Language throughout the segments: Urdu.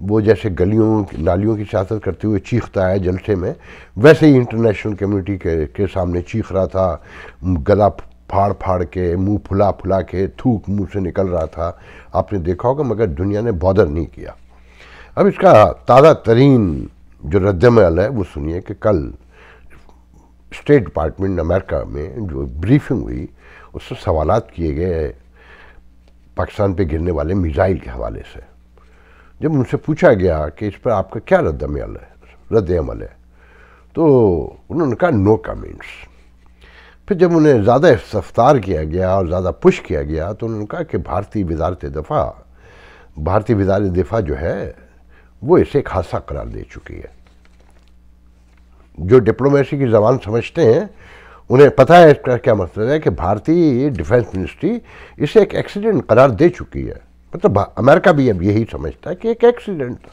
وہ جیسے گلیوں نالیوں کی سیاست کرتے ہوئے چیختا ہے جلسے میں، ویسے ہی انٹرنیشنل کمیونٹی کے سامنے چیخ رہا تھا، گلا پھاڑ پھاڑ کے، منہ پھلا پھلا کے، تھوک منہ سے نکل رہا تھا، آپ نے دیکھا ہوگا، مگر دنیا نے بادر نہیں کیا۔ اب اس کا تازہ ترین جو رد عمل ہے وہ سنیے کہ کل اسٹیٹ ڈپارٹمنٹ امریکہ میں جو بریفنگ ہوئی اس سے سوالات کیے گئے پاکستان پہ گرنے والے میزائل کے حوالے سے۔ جب ان سے پوچھا گیا کہ اس پر آپ کا کیا رد عمل ہے تو انہوں نے کہا نو کامنٹس۔ پھر جب انہیں زیادہ استفسار کیا گیا اور زیادہ پش کیا گیا تو انہوں نے کہا کہ بھارتی وزارت دفاع جو ہے وہ اسے ایک حادثہ قرار دے چکی ہے۔ جو ڈپلومیسی کی زبان سمجھتے ہیں انہیں پتہ ہے اس کا کیا مطلب ہے کہ بھارتی ڈیفنس منسٹری اسے ایک ایکسیڈنٹ قرار دے چکی ہے، مطلب امریکہ بھی اب یہی سمجھتا ہے کہ ایک ایکسیڈنٹ تھا۔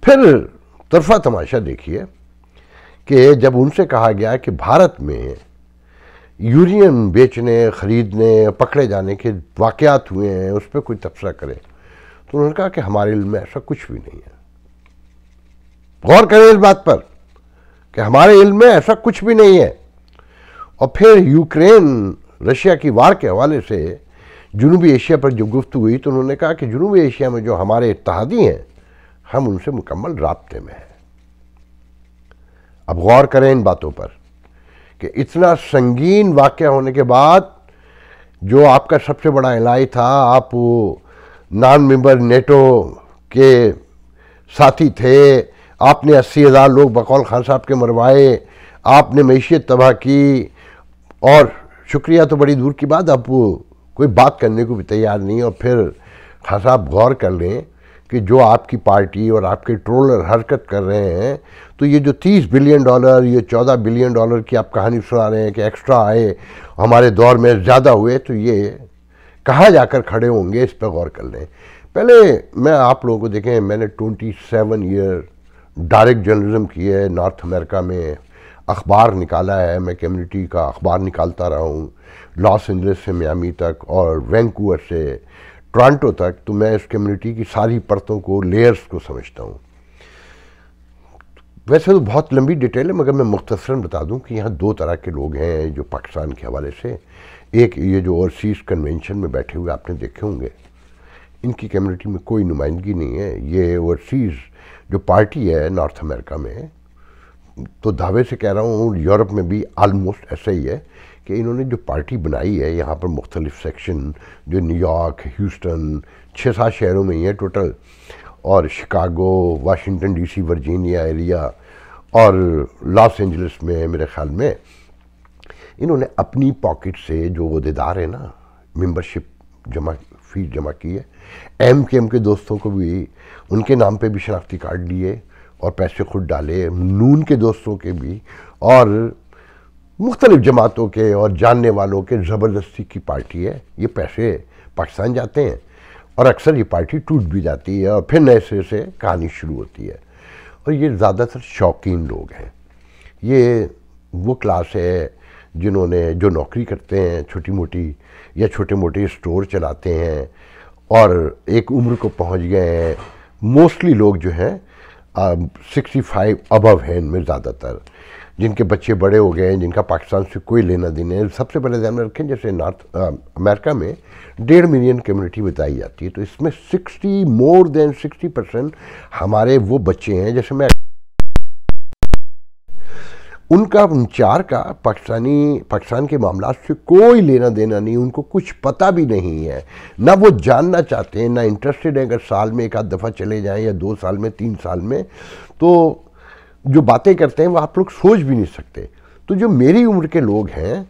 پھر طرفہ تماشا دیکھیے کہ جب ان سے کہا گیا کہ بھارت میں یورینیم بیچنے، خریدنے، پکڑے جانے کے واقعات ہوئے ہیں اس پہ کوئی تبصرہ کرے تو انہوں نے کہا کہ ہمارے علم میں ایسا کچھ بھی نہیں ہے۔ غور کریں اس بات پر کہ ہمارے علم میں ایسا کچھ بھی نہیں ہے۔ اور پھر یوکرین رشیا کی وار کے حوالے سے جنوبی ایشیا پر جب گفتگو ہوئی تو انہوں نے کہا کہ جنوبی ایشیا میں جو ہمارے اتحادی ہیں ہم ان سے مکمل رابطے میں ہیں۔ اب غور کریں ان باتوں پر کہ اتنا سنگین واقعہ ہونے کے بعد جو آپ کا سب سے بڑا الائی تھا، آپ وہ نان ممبر نیٹو کے ساتھی تھے، آپ نے 80,000 لوگ بقول خان صاحب کے مروائے، آپ نے معیشت تباہ کی، اور شکریہ تو بڑی دور کی بات، آپ وہ کوئی بات کرنے کو بھی تیار نہیں۔ اور پھر خان صاحب غور کر لیں کہ جو آپ کی پارٹی اور آپ کے ٹرولر حرکت کر رہے ہیں تو یہ جو $30 بلین، یہ $14 بلین کی آپ کہانی سنا رہے ہیں کہ ایکسٹرا آئے ہمارے دور میں زیادہ ہوئے، تو یہ کہاں جا کر کھڑے ہوں گے، اس پہ غور کر لیں۔ پہلے میں آپ لوگوں کو دیکھیں، میں نے 27 ایئر ڈائریکٹ جرنلزم کی ہے نارتھ امریکہ میں، اخبار نکالا ہے، میں کمیونٹی کا اخبار نکالتا رہا ہوں، لاس اینجلس سے میامی تک اور وینکوور سے ٹورانٹو تک، تو میں اس کمیونٹی کی ساری پرتوں کو، لیئرز کو سمجھتا ہوں۔ ویسے تو بہت لمبی ڈیٹیل ہے مگر میں مختصراً بتا دوں کہ یہاں دو طرح کے لوگ ہیں جو پاکستان کے حوالے سے، ایک یہ جو اوورسیز کنونشن میں بیٹھے ہوئے آپ نے دیکھے ہوں گے، ان کی کمیونٹی میں کوئی نمائندگی نہیں ہے۔ یہ اوورسیز جو پارٹی ہے نارتھ امریکہ میں، تو دعوے سے کہہ رہا ہوں یورپ میں بھی آلموسٹ ایسا ہی ہے کہ انہوں نے جو پارٹی بنائی ہے یہاں پر مختلف سیکشن جو نیو یارک، ہیوسٹن، 6-7 شہروں میں ہی ہے ٹوٹل، اور Chicago, Washington D C, Virginia area اور لاس اینجلس میں، میرے خیال میں انہوں نے اپنی پاکٹ سے جو عہدیدار ہیں نا ممبرشپ فیس جمع کی ہے، ایم کے دوستوں کو بھی ان کے نام پہ بھی شناختی کارڈ لیے اور پیسے خود ڈالے، نون کے دوستوں کے بھی اور مختلف جماعتوں کے اور جاننے والوں کے، زبردستی کی پارٹی ہے۔ یہ پیسے پاکستان جاتے ہیں اور اکثر یہ پارٹی ٹوٹ بھی جاتی ہے اور پھر نئے سرے سے کہانی شروع ہوتی ہے، اور یہ زیادہ تر شوقین لوگ ہیں۔ یہ وہ کلاس ہے جو نوکری کرتے ہیں چھوٹی موٹی یا چھوٹے موٹے اسٹور چلاتے ہیں اور ایک عمر کو پہنچ گئے ہیں، موسٹلی لوگ جو ہیں 65 ابو ہیں، ان میں زیادہ تر جن کے بچے بڑے ہو گئے ہیں، جن کا پاکستان سے کوئی لینا دینا ہے۔ سب سے پہلے دھیان میں رکھیں جیسے نارتھ امریکہ میں 1.5 ملین کمیونٹی بتائی جاتی ہے، تو اس میں 60% ہمارے وہ بچے ہیں جیسے میں ان کا 4 کا پاکستان کے معاملات سے کوئی لینا دینا نہیں، ان کو کچھ پتہ بھی نہیں ہے، نہ وہ جاننا چاہتے ہیں، نہ انٹرسٹڈ ہیں۔ اگر سال میں 1 دفعہ چلے جائیں یا 2 سال میں، 3 سال میں، تو جو باتیں کرتے ہیں وہ آپ لوگ سوچ بھی نہیں سکتے۔ تو جو میری عمر کے لوگ ہیں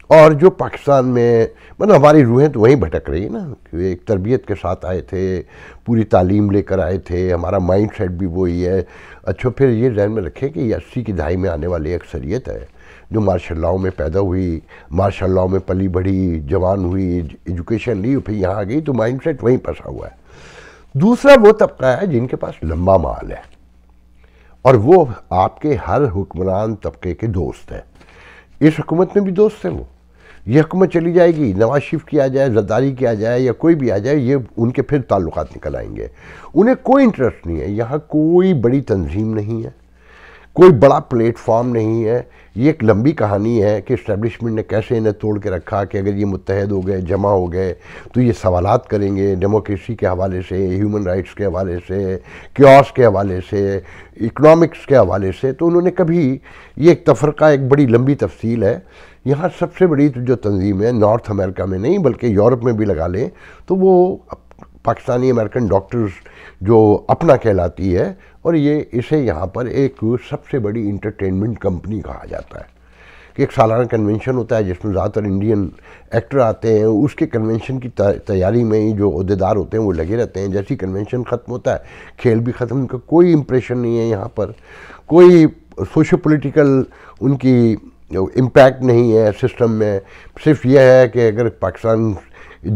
اور جو پاکستان میں، مطلب ہماری روحیں تو وہیں بھٹک رہی ہیں نا، کہ ایک تربیت کے ساتھ آئے تھے، پوری تعلیم لے کر آئے تھے، ہمارا مائنڈ سیٹ بھی وہی ہے۔ اچھا پھر یہ ذہن میں رکھیں کہ یہ 80 کی دہائی میں آنے والی اکثریت ہے جو مارشل لاء میں پیدا ہوئی، مارشل لاء میں پلی بڑھی، جوان ہوئی، ایجوکیشن لی، پھر یہاں آ گئی، تو مائنڈ سیٹ وہیں پھنسا ہوا ہے۔ دوسرا وہ طبقہ ہے جن کے پاس لمبا مال ہے اور وہ آپ کے ہر حکمران طبقے کے دوست ہیں، اس حکومت میں بھی دوست ہیں وہ، یہ حکومت چلی جائے گی، نواز شریف کی آ جائے، زرداری کی آ جائے یا کوئی بھی آ جائے، یہ ان کے پھر تعلقات نکل آئیں گے. انہیں کوئی انٹرسٹ نہیں ہے، یہاں کوئی بڑی تنظیم نہیں ہے، کوئی بڑا پلیٹ فارم نہیں ہے. یہ ایک لمبی کہانی ہے کہ اسٹیبلشمنٹ نے کیسے انہیں توڑ کے رکھا کہ اگر یہ متحد ہو گئے، جمع ہو گئے تو یہ سوالات کریں گے ڈیموکریسی کے حوالے سے، ہیومن رائٹس کے حوالے سے، کیوس کے حوالے سے، اکنامکس کے حوالے سے. تو انہوں نے کبھی، یہ ایک تفرقہ، ایک بڑی لمبی تفصیل ہے. یہاں سب سے بڑی جو تنظیم ہے نارتھ امریکہ میں نہیں بلکہ یورپ میں بھی لگا لیں تو وہ پاکستانی امریکن ڈاکٹرز جو اپنا کہلاتی ہے، اور یہ اسے یہاں پر ایک سب سے بڑی انٹرٹینمنٹ کمپنی کہا جاتا ہے کہ ایک سالانہ کنونشن ہوتا ہے جس میں زیادہ تر انڈین ایکٹر آتے ہیں. اس کے کنونشن کی تیاری میں ہی جو عہدیدار ہوتے ہیں وہ لگے رہتے ہیں. جیسی کنونشن ختم ہوتا ہے کھیل بھی ختم. ان کا کوئی امپریشن نہیں ہے یہاں پر، کوئی سوشو پولیٹیکل ان کی امپیکٹ نہیں ہے سسٹم میں. صرف یہ ہے کہ اگر پاکستان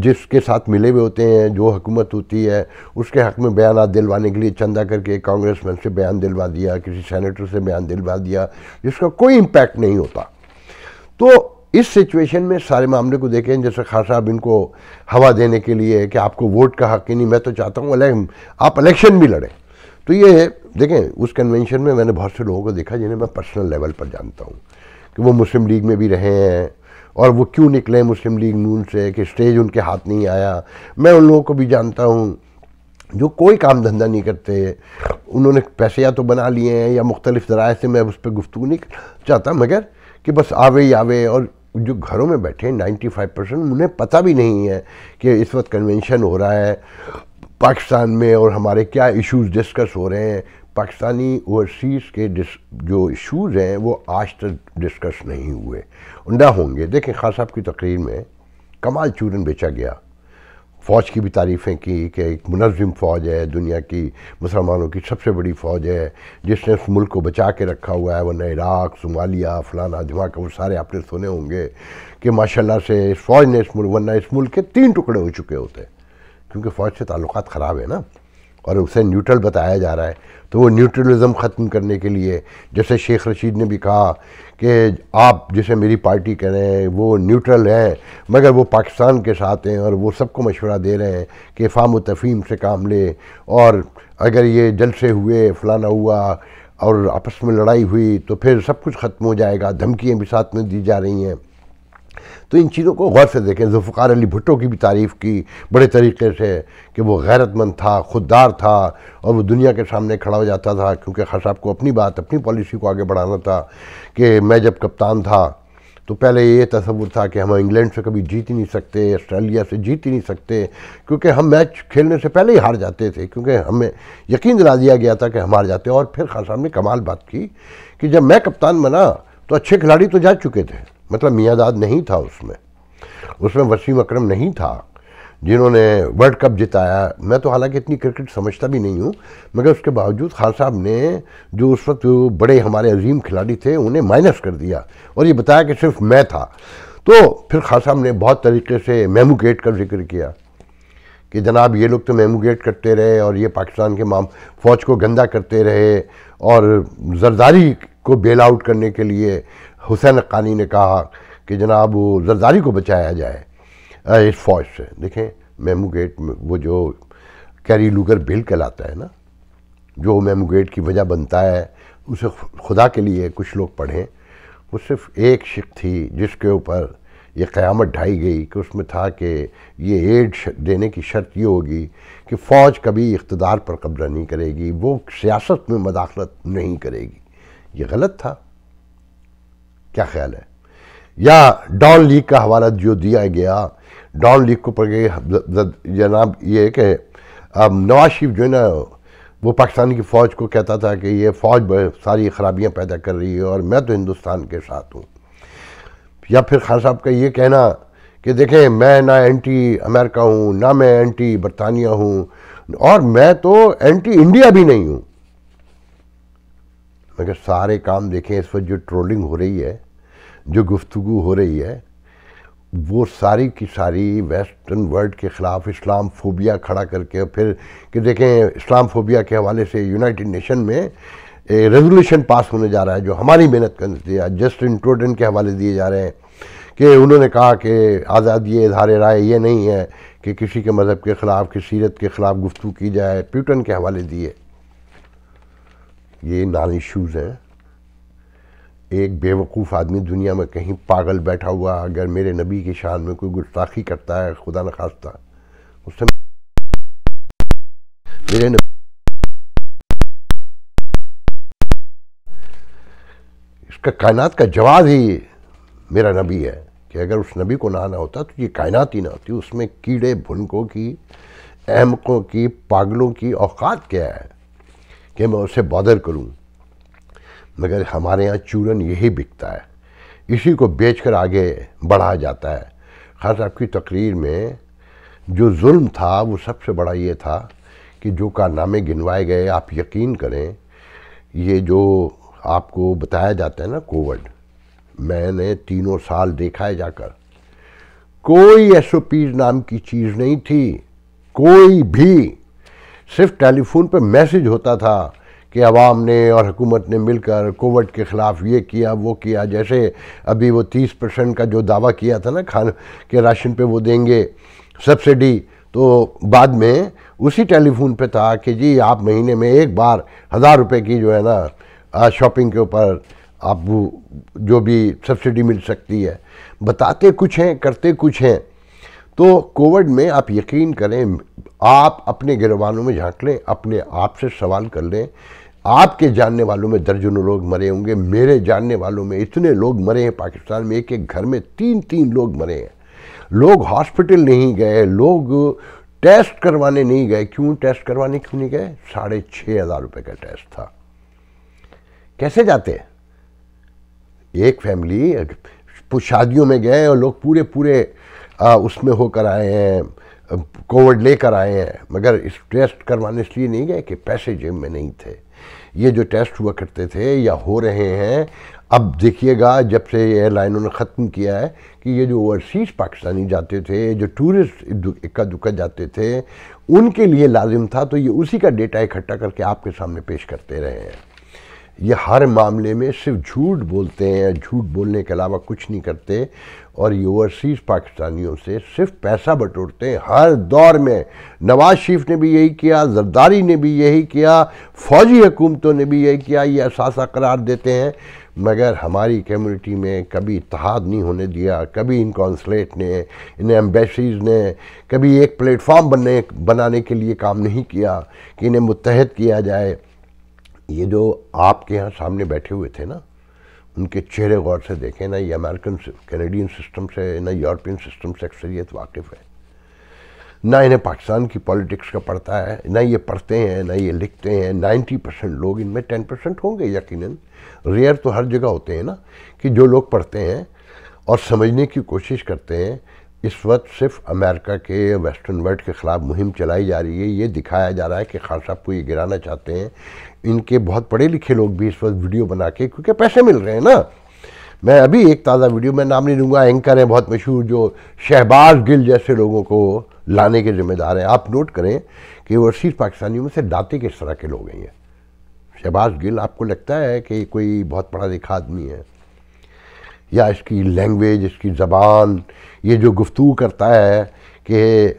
جس کے ساتھ ملے ہوئے ہوتے ہیں، جو حکومت ہوتی ہے، اس کے حق میں بیانات دلوانے کے لیے چندہ کر کے کانگریس مین سے بیان دلوا دیا، کسی سینیٹر سے بیان دلوا دیا، جس کا کوئی امپیکٹ نہیں ہوتا. تو اس سچویشن میں سارے معاملے کو دیکھیں، جیسے خان صاحب ان کو ہوا دینے کے لیے کہ آپ کو ووٹ کا حق ہی نہیں، میں تو چاہتا ہوں آپ الیکشن بھی لڑیں. تو یہ دیکھیں اس کنونشن میں نے بہت سے لوگوں کو دیکھا جنہیں میں پرسنل لیول پر جانتا ہوں کہ وہ مسلم لیگ میں بھی رہے ہیں، اور وہ کیوں نکلے مسلم لیگ نون سے کہ اسٹیج ان کے ہاتھ نہیں آیا. میں ان لوگوں کو بھی جانتا ہوں جو کوئی کام دھندہ نہیں کرتے، انہوں نے پیسے یا تو بنا لیے ہیں یا مختلف ذرائع سے، میں اس پہ گفتگو نہیں چاہتا، مگر کہ بس آوے ہی آوے. اور جو گھروں میں بیٹھے ہیں 95% انہیں پتہ بھی نہیں ہے کہ اس وقت کنونشن ہو رہا ہے پاکستان میں اور ہمارے کیا ایشوز ڈسکس ہو رہے ہیں. پاکستانی اوورسیز کے جو ایشوز ہیں وہ آج تک ڈسکس نہیں ہوئے، نہ ہوں گے. دیکھیں خان صاحب کی تقریر میں کمال چورن بیچا گیا، فوج کی بھی تعریفیں کی کہ ایک منظم فوج ہے، دنیا کی مسلمانوں کی سب سے بڑی فوج ہے جس نے اس ملک کو بچا کے رکھا ہوا ہے، ورنہ عراق، صومالیہ، فلانا دھماکہ، وہ سارے آپ نے سنے ہوں گے کہ ماشاءاللہ سے اس فوج نے ورنہ اس ملک کے 3 ٹکڑے ہو چکے ہوتے، کیونکہ فوج سے تعلقات خراب ہے نا، اور اسے نیوٹرل بتایا جا رہا ہے. تو وہ نیوٹرلزم ختم کرنے کے لیے، جیسے شیخ رشید نے بھی کہا کہ آپ جسے میری پارٹی کہہ رہے ہیں وہ نیوٹرل ہیں مگر وہ پاکستان کے ساتھ ہیں، اور وہ سب کو مشورہ دے رہے ہیں کہ افہام و تفہیم سے کام لے، اور اگر یہ جلسے ہوئے، فلانا ہوا اور آپس میں لڑائی ہوئی تو پھر سب کچھ ختم ہو جائے گا. دھمکیاں بھی ساتھ میں دی جا رہی ہیں. تو ان چیزوں کو غور سے دیکھیں. ذوالفقار علی بھٹو کی بھی تعریف کی بڑے طریقے سے کہ وہ غیرت مند تھا، خوددار تھا، اور وہ دنیا کے سامنے کھڑا ہو جاتا تھا، کیونکہ خان صاحب کو اپنی بات، اپنی پالیسی کو آگے بڑھانا تھا. کہ میں جب کپتان تھا تو پہلے یہ تصور تھا کہ ہم انگلینڈ سے کبھی جیت ہی نہیں سکتے، آسٹریلیا سے جیت ہی نہیں سکتے، کیونکہ ہم میچ کھیلنے سے پہلے ہی ہار جاتے تھے، کیونکہ ہمیں یقین دلا دیا گیا تھا کہ ہم ہار جاتے. اور پھر خان صاحب نے کمال بات کی کہ جب میں کپتان بنا تو اچھے کھلاڑی تو جا چکے تھے، مطلب میاں داد نہیں تھا اس میں وسیم اکرم نہیں تھا جنہوں نے ورلڈ کپ جتایا. میں تو حالانکہ اتنی کرکٹ سمجھتا بھی نہیں ہوں، مگر اس کے باوجود خان صاحب نے جو اس وقت بڑے ہمارے عظیم کھلاڑی تھے انہیں مائنس کر دیا اور یہ بتایا کہ صرف میں تھا. تو پھر خان صاحب نے بہت طریقے سے میمو گیٹ کا ذکر کیا کہ جناب یہ لوگ تو میمو گیٹ کرتے رہے اور یہ پاکستان کے فوج کو گندا کرتے رہے، اور زرداری کو بیل آؤٹ کرنے کے لیے حسین حقانی نے کہا کہ جناب وہ زرداری کو بچایا جائے اس فوج سے. دیکھیں میمو گیٹ میں وہ جو کیری لوگر بل کہلاتا ہے نا، جو میمو گیٹ کی وجہ بنتا ہے، اسے خدا کے لیے کچھ لوگ پڑھیں. وہ صرف ایک شق تھی جس کے اوپر یہ قیامت ڈھائی گئی کہ اس میں تھا کہ یہ ایڈ دینے کی شرط یہ ہوگی کہ فوج کبھی اقتدار پر قبضہ نہیں کرے گی، وہ سیاست میں مداخلت نہیں کرے گی. یہ غلط تھا. کیا خیال ہے؟ یا ڈان لیگ کا حوالہ جو دیا گیا، ڈان لیگ کو پڑھ کے جناب یہ کہ نواز شریف جو ہے نا وہ پاکستان کی فوج کو کہتا تھا کہ یہ فوج ساری خرابیاں پیدا کر رہی ہے اور میں تو ہندوستان کے ساتھ ہوں. یا پھر خان صاحب کا یہ کہنا کہ دیکھیں میں نہ اینٹی امریکہ ہوں، نہ میں اینٹی برطانیہ ہوں، اور میں تو اینٹی انڈیا بھی نہیں ہوں. مگر سارے کام دیکھیں اس وقت جو ٹرولنگ ہو رہی ہے، جو گفتگو ہو رہی ہے، وہ ساری کی ساری ویسٹرن ورلڈ کے خلاف اسلام فوبیا کھڑا کر کے، پھر کہ دیکھیں اسلام فوبیا کے حوالے سے یونائٹڈ نیشن میں ریزولوشن پاس ہونے جا رہا ہے جو ہماری محنت کا نتیجہ. جسٹن ٹروڈن کے حوالے دیے جا رہے ہیں کہ انہوں نے کہا کہ آزادی اظہار رائے یہ نہیں ہے کہ کسی کے مذہب کے خلاف، کی سیرت کے خلاف گفتگو کی جائے، پیوٹن کے حوالے دیے. یہ نان ایشوز ہیں. ایک بے وقوف آدمی دنیا میں کہیں پاگل بیٹھا ہوا اگر میرے نبی کی شان میں کوئی گستاخی کرتا ہے، خدا نخواستہ، اس سے میرے نبی اس کا کائنات کا جواز ہی میرا نبی ہے کہ اگر اس نبی کو نہ آنا ہوتا تو یہ کائنات ہی نہ ہوتی. اس میں کیڑے بھنکوں کی، احمقوں کی، پاگلوں کی اوقات کیا ہے کہ میں اسے بادر کروں. مگر ہمارے ہاں چورن یہی بکتا ہے، اسی کو بیچ کر آگے بڑھا جاتا ہے. خان صاحب کی تقریر میں جو ظلم تھا وہ سب سے بڑا یہ تھا کہ جو کارنامے گنوائے گئے، آپ یقین کریں، یہ جو آپ کو بتایا جاتا ہے نا کووڈ، میں نے 3 سال دیکھا ہے جا کر، کوئی ایس او پیز نام کی چیز نہیں تھی، کوئی بھی. صرف ٹیلی فون پہ میسج ہوتا تھا کہ عوام نے اور حکومت نے مل کر کووڈ کے خلاف یہ کیا وہ کیا. جیسے ابھی وہ 30% کا جو دعویٰ کیا تھا نا کھانے کے راشن پہ وہ دیں گے سبسڈی، تو بعد میں اسی ٹیلی فون پہ تھا کہ جی آپ مہینے میں ایک بار 1000 روپے کی جو ہے نا شاپنگ کے اوپر آپ جو بھی سبسڈی مل سکتی ہے. بتاتے کچھ ہیں، کرتے کچھ ہیں. تو کووڈ میں آپ یقین کریں، آپ اپنے گروانوں میں جھانک لیں، اپنے آپ سے سوال کر لیں. آپ کے جاننے والوں میں درجنوں لوگ مرے ہوں گے، میرے جاننے والوں میں اتنے لوگ مرے ہیں پاکستان میں، ایک ایک گھر میں 3 لوگ مرے ہیں. لوگ ہاسپٹل نہیں گئے، لوگ ٹیسٹ کروانے نہیں گئے. کیوں ٹیسٹ کروانے کیوں نہیں گئے؟ 6,500 روپے کا ٹیسٹ تھا. کیسے جاتے ہیں؟ ایک فیملی شادیوں میں گئے اور لوگ پورے اس میں ہو کر آئے ہیں، کووڈ لے کر آئے ہیں، مگر اس ٹیسٹ کروانے اس لیے نہیں گئے کہ پیسے جیب میں نہیں تھے. یہ جو ٹیسٹ ہوا کرتے تھے یا ہو رہے ہیں، اب دیکھیے گا جب سے ایئر لائنوں نے ختم کیا ہے کہ یہ جو اوورسیز پاکستانی جاتے تھے، جو ٹورسٹ اکا دکا جاتے تھے، ان کے لیے لازم تھا. تو یہ اسی کا ڈیٹا اکٹھا کر کے آپ کے سامنے پیش کرتے رہے ہیں. یہ ہر معاملے میں صرف جھوٹ بولتے ہیں، جھوٹ بولنے کے علاوہ کچھ نہیں کرتے، اور یہ اوورسیز پاکستانیوں سے صرف پیسہ بٹورتے ہیں. ہر دور میں نواز شریف نے بھی یہی کیا، زرداری نے بھی یہی کیا، فوجی حکومتوں نے بھی یہی کیا. یہ اثاثہ قرار دیتے ہیں، مگر ہماری کمیونٹی میں کبھی اتحاد نہیں ہونے دیا. کبھی ان کونسلیٹ نے، ان ایمبیسیز نے کبھی ایک پلیٹ فارم بنانے کے لیے کام نہیں کیا کہ انہیں متحد کیا جائے. یہ جو آپ کے ہاں سامنے بیٹھے ہوئے تھے نا، ان کے چہرے غور سے دیکھیں نا. یہ امریکن کینیڈین سسٹم سے نہ یورپین سسٹم سے اکثریت واقف ہے، نہ انہیں پاکستان کی پولیٹکس کا پڑھتا ہے، نہ یہ پڑھتے ہیں، نہ یہ لکھتے ہیں. 90% لوگ ان میں 10% ہوں گے یقیناً. ریئر تو ہر جگہ ہوتے ہیں نا، کہ جو لوگ پڑھتے ہیں اور سمجھنے کی کوشش کرتے ہیں. اس وقت صرف امریکہ کے ویسٹرن ورلڈ کے خلاف مہم چلائی جا رہی ہے. یہ دکھایا جا رہا ہے کہ خان صاحب کو یہ گرانا چاہتے ہیں. ان کے بہت پڑھے لکھے لوگ بھی اس وقت ویڈیو بنا کے، کیونکہ پیسے مل رہے ہیں نا. میں ابھی ایک تازہ ویڈیو، میں نام نہیں لوں گا، اینکر ہیں بہت مشہور جو شہباز گل جیسے لوگوں کو لانے کے ذمہ دار ہیں. آپ نوٹ کریں کہ اوورسیز پاکستانیوں میں سے داتے کس طرح کے لوگ ہیں. یہ شہباز گل آپ کو لگتا ہے کہ کوئی بہت پڑھا لکھا آدمی ہے؟ یا اس کی لینگویج، اس کی زبان، یہ جو گفتگو کرتا ہے کہ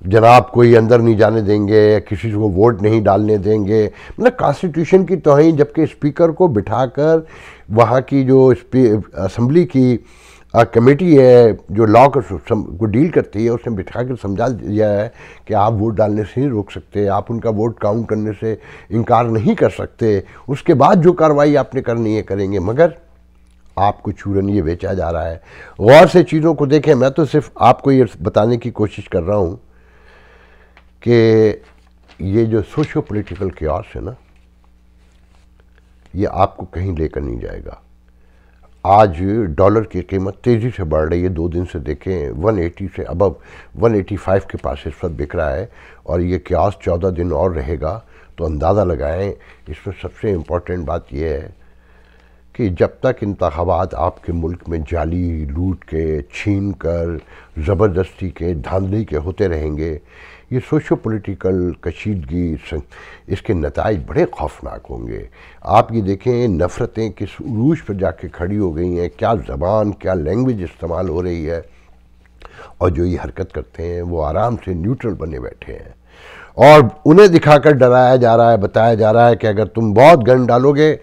جناب کوئی اندر نہیں جانے دیں گے، کسی کو ووٹ نہیں ڈالنے دیں گے، مطلب کانسٹیٹیوشن کی توہین. جبکہ اسپیکر کو بٹھا کر وہاں کی جو اسمبلی کی کمیٹی ہے جو لا کو ڈیل کرتی ہے، اس نے بٹھا کر سمجھا دیا ہے کہ آپ ووٹ ڈالنے سے نہیں روک سکتے، آپ ان کا ووٹ کاؤنٹ کرنے سے انکار نہیں کر سکتے، اس کے بعد جو کارروائی آپ نے کرنی ہے کریں گے. مگر آپ کو چورن یہ بیچا جا رہا ہے. غور سے چیزوں کو دیکھیں. میں تو صرف آپ کو یہ بتانے کی کوشش کر رہا ہوں کہ یہ جو سوشو پولیٹیکل کیاس ہے نا، یہ آپ کو کہیں لے کر نہیں جائے گا. آج ڈالر کی قیمت تیزی سے بڑھ رہی ہے. 2 دن سے دیکھیں 180 سے ابو 185 کے پاس اس وقت بک رہا ہے، اور یہ کیاس 14 دن اور رہے گا. تو اندازہ لگائیں. اس میں سب سے امپورٹنٹ بات یہ ہے کہ جب تک انتخابات آپ کے ملک میں جعلی، لوٹ کے، چھین کر، زبردستی کے، دھاندلی کے ہوتے رہیں گے، یہ سوشو پولیٹیکل کشیدگی اس کے نتائج بڑے خوفناک ہوں گے. آپ یہ دیکھیں نفرتیں کس عروج پر جا کے کھڑی ہو گئی ہیں, کیا زبان کیا لینگویج استعمال ہو رہی ہے, اور جو یہ حرکت کرتے ہیں وہ آرام سے نیوٹرل بنے بیٹھے ہیں, اور انہیں دکھا کر ڈرایا جا رہا ہے, بتایا جا رہا ہے کہ اگر تم بہت گن ڈالو گے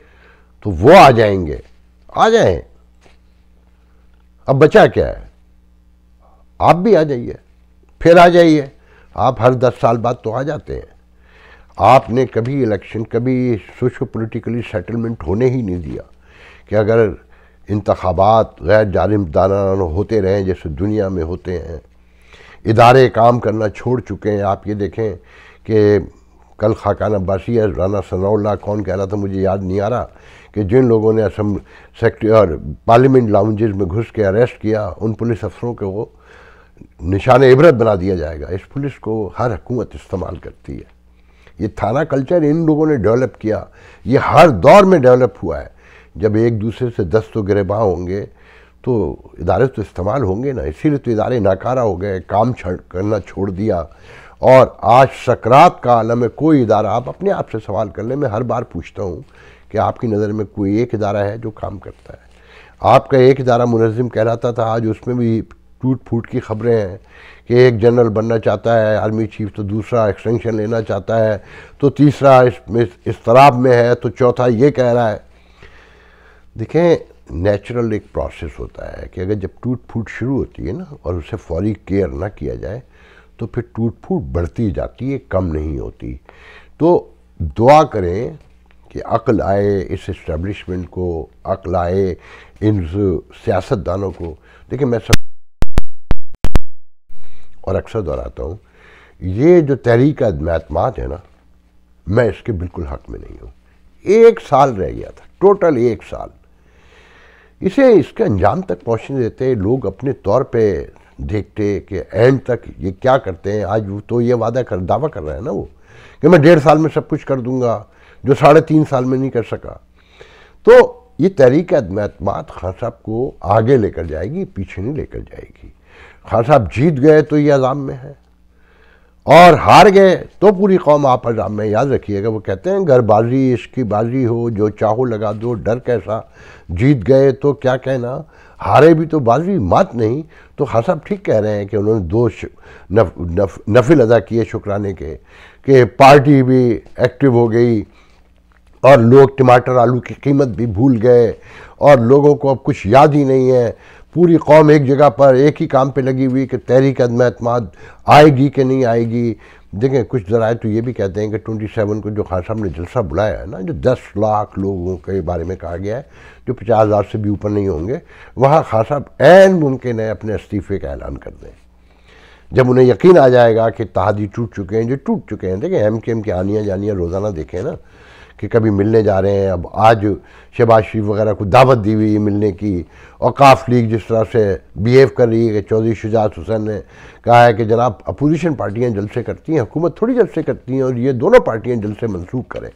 تو وہ آ جائیں گے. آ جائیں, اب بچا کیا ہے, آپ بھی آ جائیے, پھر آ جائیے. آپ ہر 10 سال بعد تو آ جاتے ہیں. آپ نے کبھی الیکشن, کبھی سوشو پولیٹیکلی سیٹلمنٹ ہونے ہی نہیں دیا کہ اگر انتخابات غیر جانبدارانہ ہوتے رہیں جیسے دنیا میں ہوتے ہیں. ادارے کام کرنا چھوڑ چکے ہیں. آپ یہ دیکھیں کہ کل خاقان عباسی ہے, رانا ثناء اللہ کون کہہ رہا تھا مجھے یاد نہیں آ رہا, کہ جن لوگوں نے سیکٹری اور پارلیمنٹ لاؤنجز میں گھس کے اریسٹ کیا, ان پولیس افسروں کو وہ نشان عبرت بنا دیا جائے گا. اس پولیس کو ہر حکومت استعمال کرتی ہے. یہ تھانہ کلچر ان لوگوں نے ڈیولپ کیا, یہ ہر دور میں ڈیولپ ہوا ہے. جب ایک دوسرے سے دست و گریباں ہوں گے تو ادارے تو استعمال ہوں گے نا. اسی لیے تو ادارے ناکارہ ہو گئے, کام کرنا چھوڑ دیا. اور آج سکرات کا عالم ہے. کوئی ادارہ, آپ اپنے آپ سے سوال کر لیں, میں ہر بار پوچھتا ہوں کہ آپ کی نظر میں کوئی ایک ادارہ ہے جو کام کرتا ہے؟ آپ کا ایک ادارہ منظم کہلاتا تھا, آج اس میں بھی ٹوٹ پھوٹ کی خبریں ہیں کہ ایک جنرل بننا چاہتا ہے آرمی چیف, تو دوسرا ایکسٹینشن لینا چاہتا ہے, تو تیسرا اضطراب میں ہے, تو چوتھا یہ کہہ رہا ہے. دیکھیں نیچرل ایک پروسیس ہوتا ہے کہ اگر جب ٹوٹ پھوٹ شروع ہوتی ہے نا اور اسے فوری کیئر نہ کیا جائے تو پھر ٹوٹ پھوٹ بڑھتی جاتی ہے, کم نہیں ہوتی. تو دعا کریں کہ عقل آئے اس اسٹیبلشمنٹ کو, عقل آئے ان سیاستدانوں کو. دیکھیں میں سب اور اکثر دہراتا ہوں, یہ جو تحریک عدم اعتماد ہے نا, میں اس کے بالکل حق میں نہیں ہوں. 1 سال رہ گیا تھا, ٹوٹل 1 سال. اس کے انجام تک پہنچنے دیتے, لوگ اپنے طور پہ دیکھتے کہ اینڈ تک یہ کیا کرتے ہیں. آج تو یہ دعویٰ کر رہا ہے نا وہ کہ میں 1.5 سال میں سب کچھ کر دوں گا, جو 3.5 سال میں نہیں کر سکا. تو یہ تحریک عدم اعتماد خان صاحب کو آگے لے کر جائے گی, پیچھے نہیں لے کر جائے گی. خان صاحب جیت گئے تو یہ عذاب میں ہے, اور ہار گئے تو پوری قوم آپ عذاب میں. یاد رکھیے گا, وہ کہتے ہیں گھر بازی عشق کی بازی ہو, جو چاہو لگا دو, ڈر کیسا. جیت گئے تو کیا کہنا, ہارے بھی تو بازی مات نہیں. تو خان صاحب ٹھیک کہہ رہے ہیں کہ انہوں نے 2 نفل ادا کیے شکرانے کے, کہ پارٹی بھی ایکٹیو ہو گئی اور لوگ ٹماٹر آلو کی قیمت بھی بھول گئے, اور لوگوں کو اب کچھ یاد ہی نہیں ہے. پوری قوم ایک جگہ پر ایک ہی کام پہ لگی ہوئی کہ تحریک عدم اعتماد آئے گی کہ نہیں آئے گی. دیکھیں کچھ ذرائع تو یہ بھی کہتے ہیں کہ 27 کو جو خان صاحب نے جلسہ بلایا ہے نا, جو 10 لاکھ لوگوں کے بارے میں کہا گیا ہے, جو 50,000 سے بھی اوپر نہیں ہوں گے, وہاں خان صاحب عین ممکن ہے اپنے استعفے کا اعلان کر دیں. جب انہیں یقین آ جائے گا کہ اتحادی ٹوٹ چکے ہیں, جو ٹوٹ چکے ہیں. دیکھیں ایم کے ایم کی آنیاں جانیاں روزانہ دیکھیں نا, کہ کبھی ملنے جا رہے ہیں. اب آج شہباز شریف وغیرہ کو دعوت دی ہوئی ہے ملنے کی. اوقاف لیگ جس طرح سے بیہیو کر رہی ہے, کہ چودھری شجاعت حسین نے کہا ہے کہ جناب اپوزیشن پارٹیاں جلسے کرتی ہیں, حکومت تھوڑی جلسے کرتی ہیں, اور یہ دونوں پارٹیاں جلسے منسوخ کریں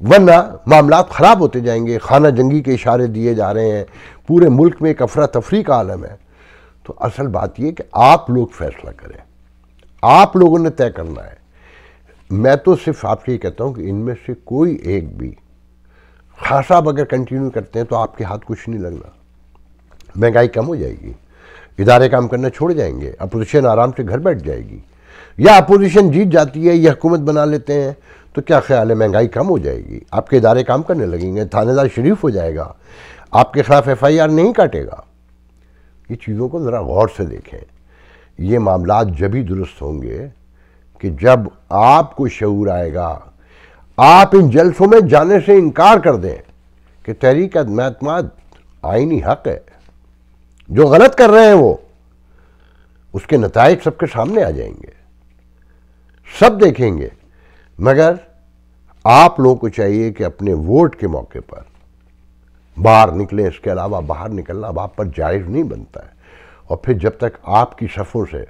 ورنہ معاملات خراب ہوتے جائیں گے. خانہ جنگی کے اشارے دیے جا رہے ہیں, پورے ملک میں ایک افراتفری کا عالم ہے. تو اصل بات یہ کہ آپ لوگ فیصلہ کریں, آپ لوگوں نے طے کرنا ہے. میں تو صرف آپ سے یہ کہتا ہوں کہ ان میں سے کوئی ایک بھی, خان صاحب اگر کنٹینیو کرتے ہیں تو آپ کے ہاتھ کچھ نہیں لگنا. مہنگائی کم ہو جائے گی, ادارے کام کرنا چھوڑ جائیں گے, اپوزیشن آرام سے گھر بیٹھ جائے گی. یا اپوزیشن جیت جاتی ہے, یہ حکومت بنا لیتے ہیں, تو کیا خیال ہے مہنگائی کم ہو جائے گی, آپ کے ادارے کام کرنے لگیں گے, تھانے دار شریف ہو جائے گا, آپ کے خلاف FIR نہیں کاٹے گا. یہ چیزوں کو ذرا غور سے دیکھیں. یہ معاملات جبھی درست ہوں گے کہ جب آپ کو شعور آئے گا. آپ ان جلسوں میں جانے سے انکار کر دیں کہ تحریک عدم اعتماد آئینی حق ہے. جو غلط کر رہے ہیں وہ, اس کے نتائج سب کے سامنے آ جائیں گے, سب دیکھیں گے. مگر آپ لوگوں کو چاہیے کہ اپنے ووٹ کے موقع پر باہر نکلیں. اس کے علاوہ باہر نکلنا اب آپ پر جائز نہیں بنتا ہے. اور پھر جب تک آپ کی صفوں سے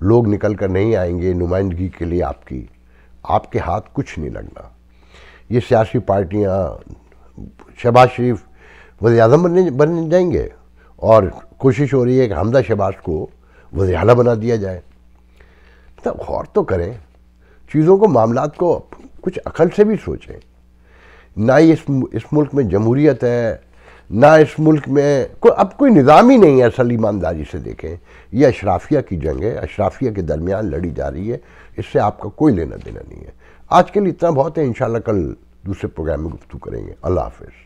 لوگ نکل کر نہیں آئیں گے نمائندگی کے لیے آپ کے ہاتھ کچھ نہیں لگنا. یہ سیاسی پارٹیاں, شہباز شریف وزیر اعظم بن جائیں گے, اور کوشش ہو رہی ہے کہ حمزہ شہباز کو وزیر اعلیٰ بنا دیا جائے. اتنا غور تو کریں، چیزوں کو، معاملات کو کچھ عقل سے بھی سوچیں۔ نہ ہی اس ملک میں جمہوریت ہے، نہ اس ملک میں اب کوئی نظام ہی نہیں ہے۔ اصل ایمانداری سے دیکھیں، یہ اشرافیہ کی جنگ ہے، اشرافیہ کے درمیان لڑی جا رہی ہے، اس سے آپ کا کوئی لینا دینا نہیں ہے۔ آج کے لیے اتنا بہت ہے، انشاءاللہ کل دوسرے پروگرام میں گفتگو کریں گے۔ اللہ حافظ۔